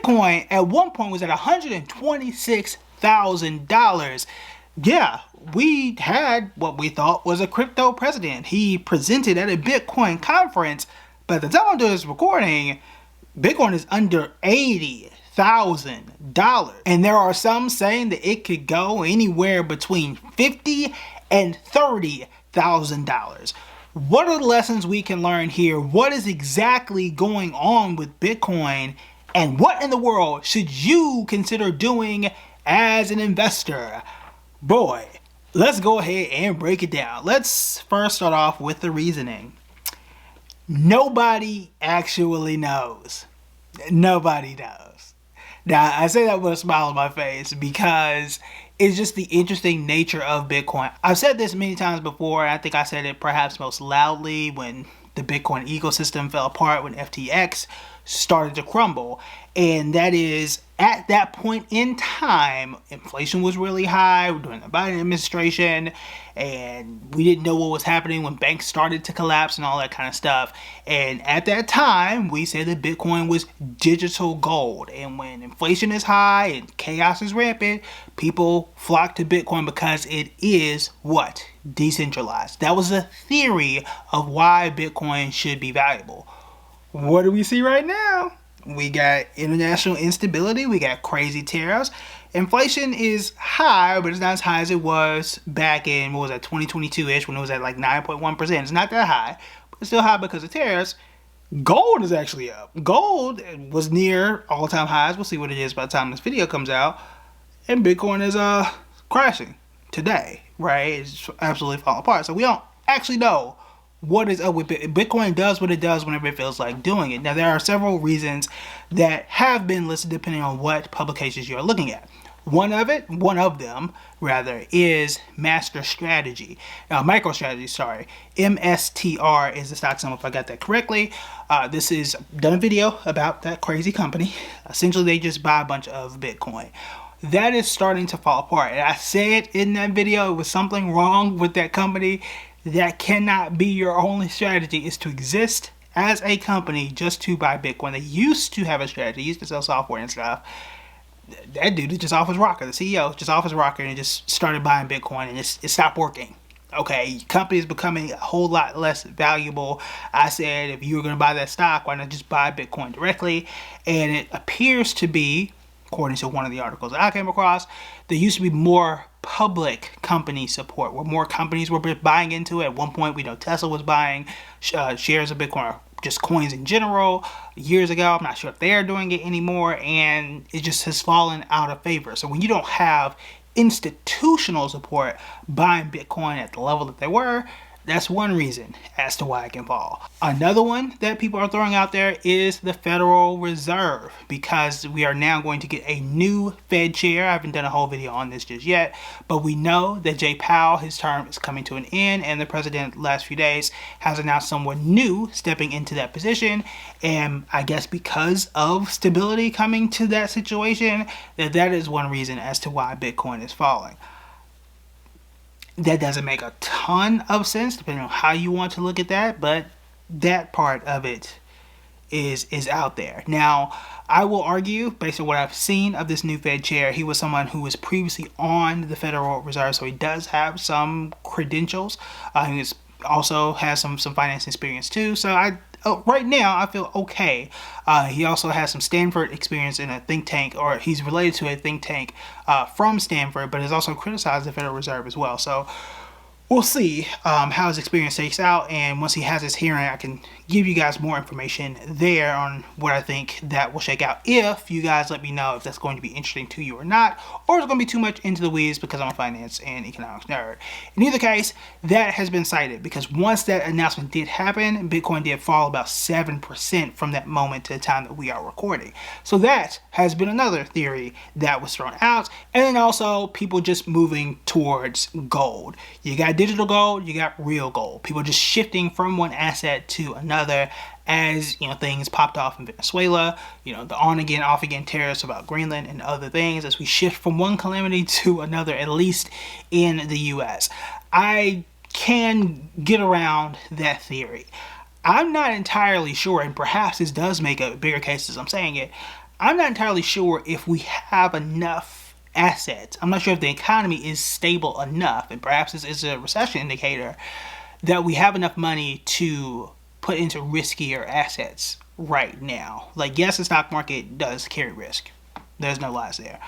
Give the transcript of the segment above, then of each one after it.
Bitcoin at one point was at $126,000. Yeah, we had what we thought was a crypto president. He presented at a Bitcoin conference, but at the time of this recording, Bitcoin is under $80,000. And there are some saying that it could go anywhere between $50,000 and $30,000. What are the lessons we can learn here? What is exactly going on with Bitcoin? And what in the world should you consider doing as an investor? Boy, let's go ahead and break it down. Let's first start off with the reasoning. Nobody actually knows. Nobody knows. Now, I say that with a smile on my face because it's just the interesting nature of Bitcoin. I've said this many times before, and I think I said it perhaps most loudly when the Bitcoin ecosystem fell apart, when FTX started to crumble. And that is, at that point in time, inflation was really high during the Biden administration, and we didn't know what was happening when banks started to collapse and all that kind of stuff. And at that time, we said that Bitcoin was digital gold. And when inflation is high and chaos is rampant, people flock to Bitcoin because it is what? Decentralized. That was a theory of why Bitcoin should be valuable. What do we see right now? We got international instability. We got crazy tariffs. Inflation is high, but it's not as high as it was back in, 2022-ish, when it was at like 9.1%. It's not that high, but it's still high because of tariffs. Gold is actually up. Gold was near all-time highs. We'll see what it is by the time this video comes out. And Bitcoin is crashing today, right? It's absolutely falling apart. So we don't actually know what is up with Bitcoin. Bitcoin does what it does whenever it feels like doing it. Now, there are several reasons that have been listed depending on what publications you're looking at. One of them, is MicroStrategy. MSTR is the stock symbol, if I got that correctly. This is done a video about that crazy company. Essentially, they just buy a bunch of Bitcoin. That is starting to fall apart. And I said in that video, it was something wrong with that company. That cannot be your only strategy, is to exist as a company just to buy Bitcoin. They used to have a strategy, used to sell software and stuff. That dude is just off his rocker. The CEO is just off his rocker and just started buying Bitcoin, and it stopped working. Okay, company is becoming a whole lot less valuable. I said, if you were going to buy that stock, why not just buy Bitcoin directly? And it appears to be, according to one of the articles that I came across, there used to be more public company support, where more companies were buying into it. At one point, we know Tesla was buying shares of Bitcoin, or just coins in general, years ago. I'm not sure if they're doing it anymore, and it just has fallen out of favor. So when you don't have institutional support buying Bitcoin at the level that they were, that's one reason as to why it can fall. Another one that people are throwing out there is the Federal Reserve, because we are now going to get a new Fed chair. I haven't done a whole video on this just yet, but we know that Jay Powell, his term is coming to an end, and the president the last few days has announced someone new stepping into that position. And I guess because of stability coming to that situation, that is one reason as to why Bitcoin is falling. That doesn't make a ton of sense depending on how you want to look at that, but that part of it is out there. Now, I will argue, based on what I've seen of this new Fed chair, he was someone who was previously on the Federal Reserve, so he does have some credentials. He also has some financing experience too, so right now I feel okay. He also has some Stanford experience in a think tank, or he's related to a think tank from Stanford, but has also criticized the Federal Reserve as well. So we'll see how his experience takes out, and once he has his hearing, I can give you guys more information there on what I think that will shake out, if you guys let me know if that's going to be interesting to you or not, or it's going to be too much into the weeds because I'm a finance and economics nerd. In either case, that has been cited, because once that announcement did happen, Bitcoin did fall about 7% from that moment to the time that we are recording. So that has been another theory that was thrown out. And then also people just moving towards gold. You got digital gold, you got real gold. People just shifting from one asset to another as, things popped off in Venezuela, the on again, off again tariffs about Greenland and other things, as we shift from one calamity to another, at least in the US. I can get around that theory. I'm not entirely sure, and perhaps this does make a bigger case as I'm saying it. I'm not entirely sure if we have enough assets. I'm not sure if the economy is stable enough, and perhaps this is a recession indicator, that we have enough money to put into riskier assets right now. Like, yes, the stock market does carry risk. There's no lies there.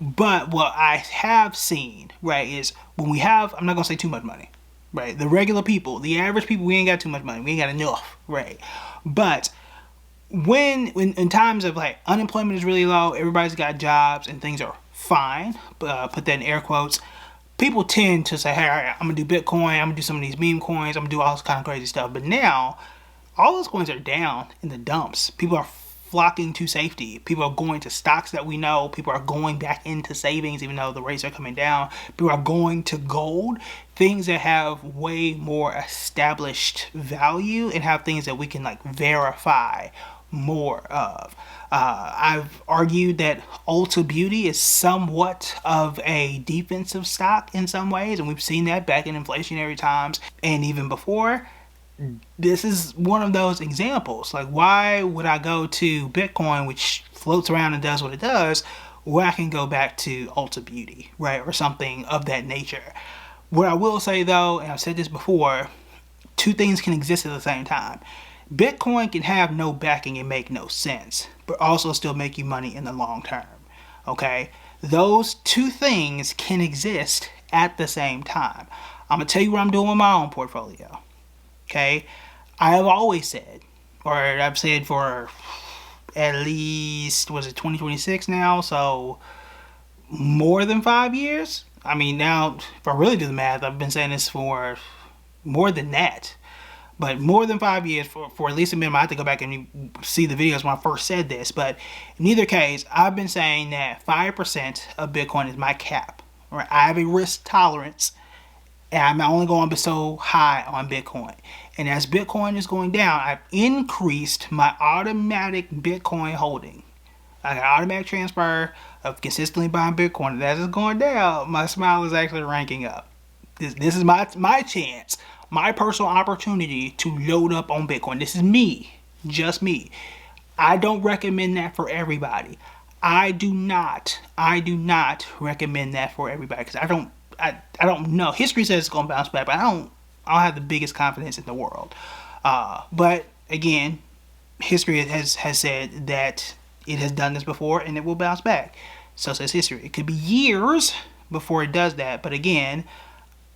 But what I have seen, right, is when we have, I'm not going to say too much money, right? The regular people, the average people, we ain't got too much money. We ain't got enough, right? But when in times of like unemployment is really low, everybody's got jobs and things are fine, put that in air quotes, people tend to say, hey, all right, I'm going to do Bitcoin, I'm going to do some of these meme coins, I'm going to do all this kind of crazy stuff. But now, all those coins are down in the dumps. People are flocking to safety. People are going to stocks that we know. People are going back into savings, even though the rates are coming down. People are going to gold, things that have way more established value and have things that we can like verify more of. I've argued that Ulta Beauty is somewhat of a defensive stock in some ways, and we've seen that back in inflationary times and even before. This is one of those examples. Like, why would I go to Bitcoin, which floats around and does what it does, where I can go back to Ulta Beauty, right, or something of that nature? What I will say though, and I've said this before, two things can exist at the same time. Bitcoin can have no backing and make no sense, but also still make you money in the long term. Okay? Those two things can exist at the same time. I'm going to tell you what I'm doing with my own portfolio. Okay? I have always said, or I've said for at least, was it 2026 now? So more than 5 years? I mean, now, if I really do the math, I've been saying this for more than that. But more than 5 years for at least a minimum. I have to go back and see the videos when I first said this. But in either case, I've been saying that 5% of Bitcoin is my cap. Right? I have a risk tolerance, and I'm only going so high on Bitcoin. And as Bitcoin is going down, I've increased my automatic Bitcoin holding. I got automatic transfer of consistently buying Bitcoin. And as it's going down, my smile is actually ranking up. This is my chance. My personal opportunity to load up on Bitcoin. This is me, just me. I don't recommend that for everybody. I do not recommend that for everybody because I don't know. History says it's gonna bounce back, but I don't have the biggest confidence in the world. But again, history has said that it has done this before and it will bounce back. So says history. It could be years before it does that, but again,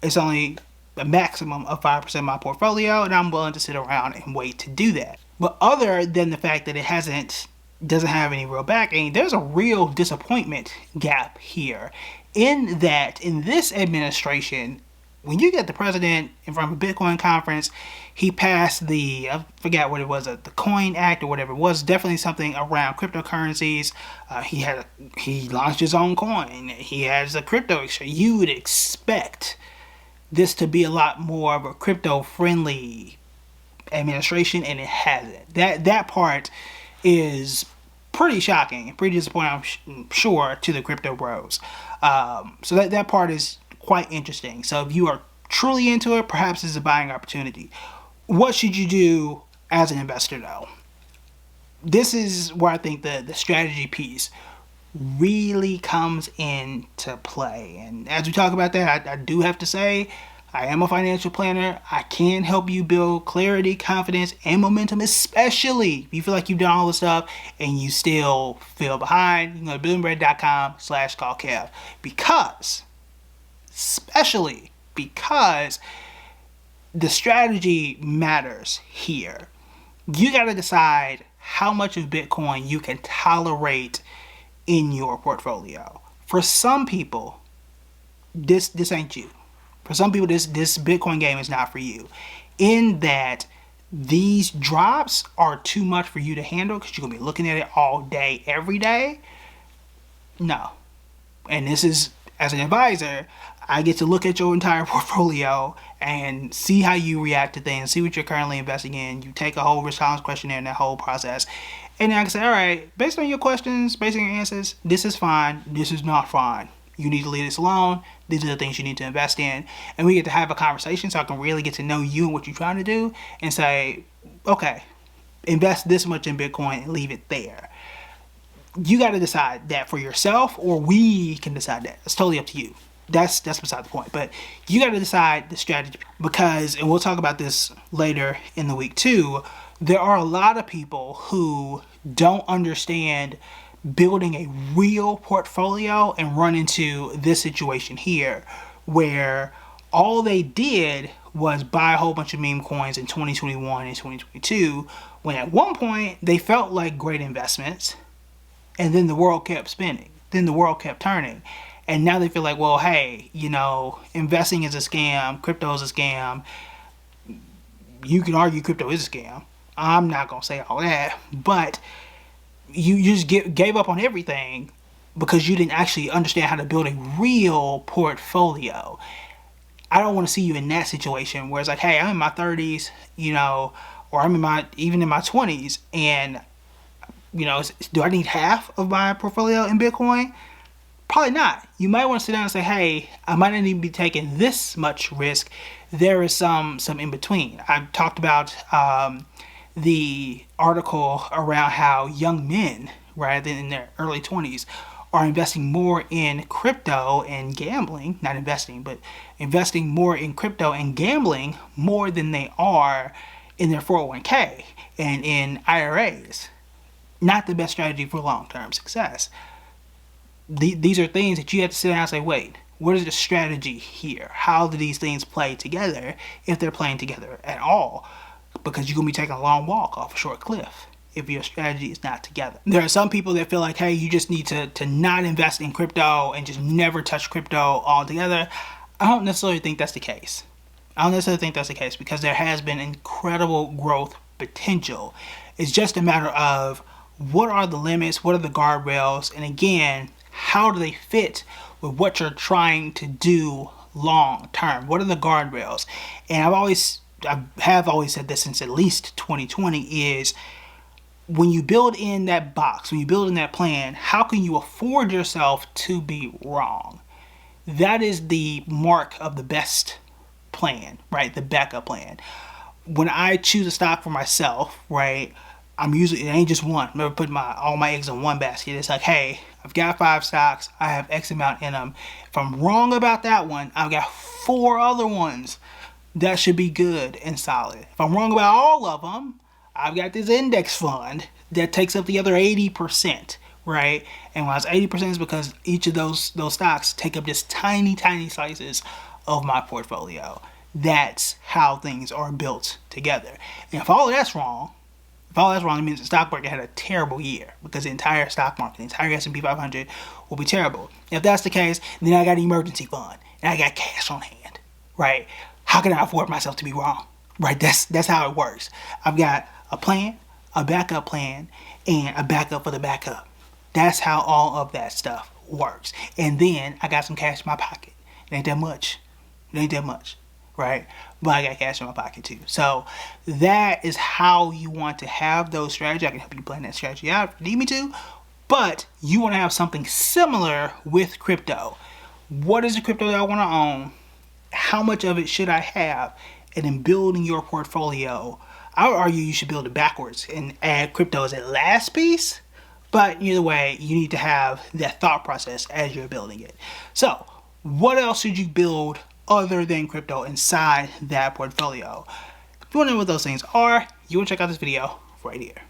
it's only a maximum of 5% of my portfolio, and I'm willing to sit around and wait to do that. But other than the fact that it doesn't have any real backing, there's a real disappointment gap here in that in this administration, when you get the president in front of a Bitcoin conference, he passed I forgot what it was, the Coin Act or whatever it was, definitely something around cryptocurrencies. He launched his own coin. He has a crypto exchange. You would expect this to be a lot more of a crypto-friendly administration, and it hasn't. That part is pretty shocking and pretty disappointing, I'm sure, to the crypto bros. So that part is quite interesting. So if you are truly into it, perhaps it's a buying opportunity. What should you do as an investor, though? This is where I think the strategy piece really comes into play. And as we talk about that, I do have to say, I am a financial planner. I can help you build clarity, confidence, and momentum, especially if you feel like you've done all this stuff and you still feel behind. You can go to BillionBread.com/callKev especially because the strategy matters here. You got to decide how much of Bitcoin you can tolerate in your portfolio. For some people, this ain't you. For some people, this Bitcoin game is not for you. In that these drops are too much for you to handle because you're going to be looking at it all day, every day. No. And this is, as an advisor, I get to look at your entire portfolio and see how you react to things, see what you're currently investing in. You take a whole risk tolerance questionnaire in that whole process. And then I can say, all right, based on your questions, based on your answers, this is fine, this is not fine. You need to leave this alone. These are the things you need to invest in. And we get to have a conversation so I can really get to know you and what you're trying to do and say, okay, invest this much in Bitcoin and leave it there. you got to decide that for yourself, or we can decide that. It's totally up to you. That's beside the point. But you got to decide the strategy, because, and we'll talk about this later in the week too, there are a lot of people who don't understand building a real portfolio and run into this situation here where all they did was buy a whole bunch of meme coins in 2021 and 2022, when at one point they felt like great investments, and then the world kept spinning, then the world kept turning, and now they feel like, well, hey, you know, investing is a scam, crypto is a scam. You can argue crypto is a scam. I'm not gonna say all that, but you just gave up on everything because you didn't actually understand how to build a real portfolio. I don't want to see you in that situation where it's like, hey, I'm in my 30s, you know, or I'm even in my 20s, and you know, do I need half of my portfolio in Bitcoin? Probably not. You might want to sit down and say, hey, I might not even be taking this much risk. There is some in between. I talked about the article around how young men, right, in their early 20s, are investing more in crypto and gambling, not investing, but investing more in crypto and gambling more than they are in their 401k and in IRAs. Not the best strategy for long-term success. These are things that you have to sit down and say, wait, what is the strategy here? How do these things play together, if they're playing together at all? Because you're going to be taking a long walk off a short cliff if your strategy is not together. There are some people that feel like, hey, you just need to not invest in crypto and just never touch crypto altogether. I don't necessarily think that's the case. Because there has been incredible growth potential. It's just a matter of what are the limits, what are the guardrails, and again, how do they fit with what you're trying to do long term? What are the guardrails? And I have always said this since at least 2020 is, when you build in that box, when you build in that plan, how can you afford yourself to be wrong? That is the mark of the best plan, right? The backup plan. When I choose a stock for myself, right, I'm usually, it ain't just one. I'm never putting all my eggs in one basket. It's like, hey, I've got 5 stocks. I have X amount in them. If I'm wrong about that one, I've got 4 other ones that should be good and solid. If I'm wrong about all of them, I've got this index fund that takes up the other 80%, right? And when I was 80%, is because each of those stocks take up just tiny slices of my portfolio. That's how things are built together. And if all of that's wrong, it means the stock market had a terrible year, because the entire stock market, the entire S&P 500 will be terrible. If that's the case, then I got an emergency fund and I got cash on hand, right? How can I afford myself to be wrong, right? That's how it works. I've got a plan, a backup plan, and a backup for the backup. That's how all of that stuff works. And then I got some cash in my pocket. It ain't that much, right? But I got cash in my pocket too. So that is how you want to have those strategies. I can help you plan that strategy out if you need me to. But you want to have something similar with crypto. What is the crypto that I want to own? How much of it should I have? And in building your portfolio, I would argue you should build it backwards and add crypto as a last piece. But either way, you need to have that thought process as you're building it. So what else should you build other than crypto inside that portfolio? If you want to know what those things are, you want to check out this video right here.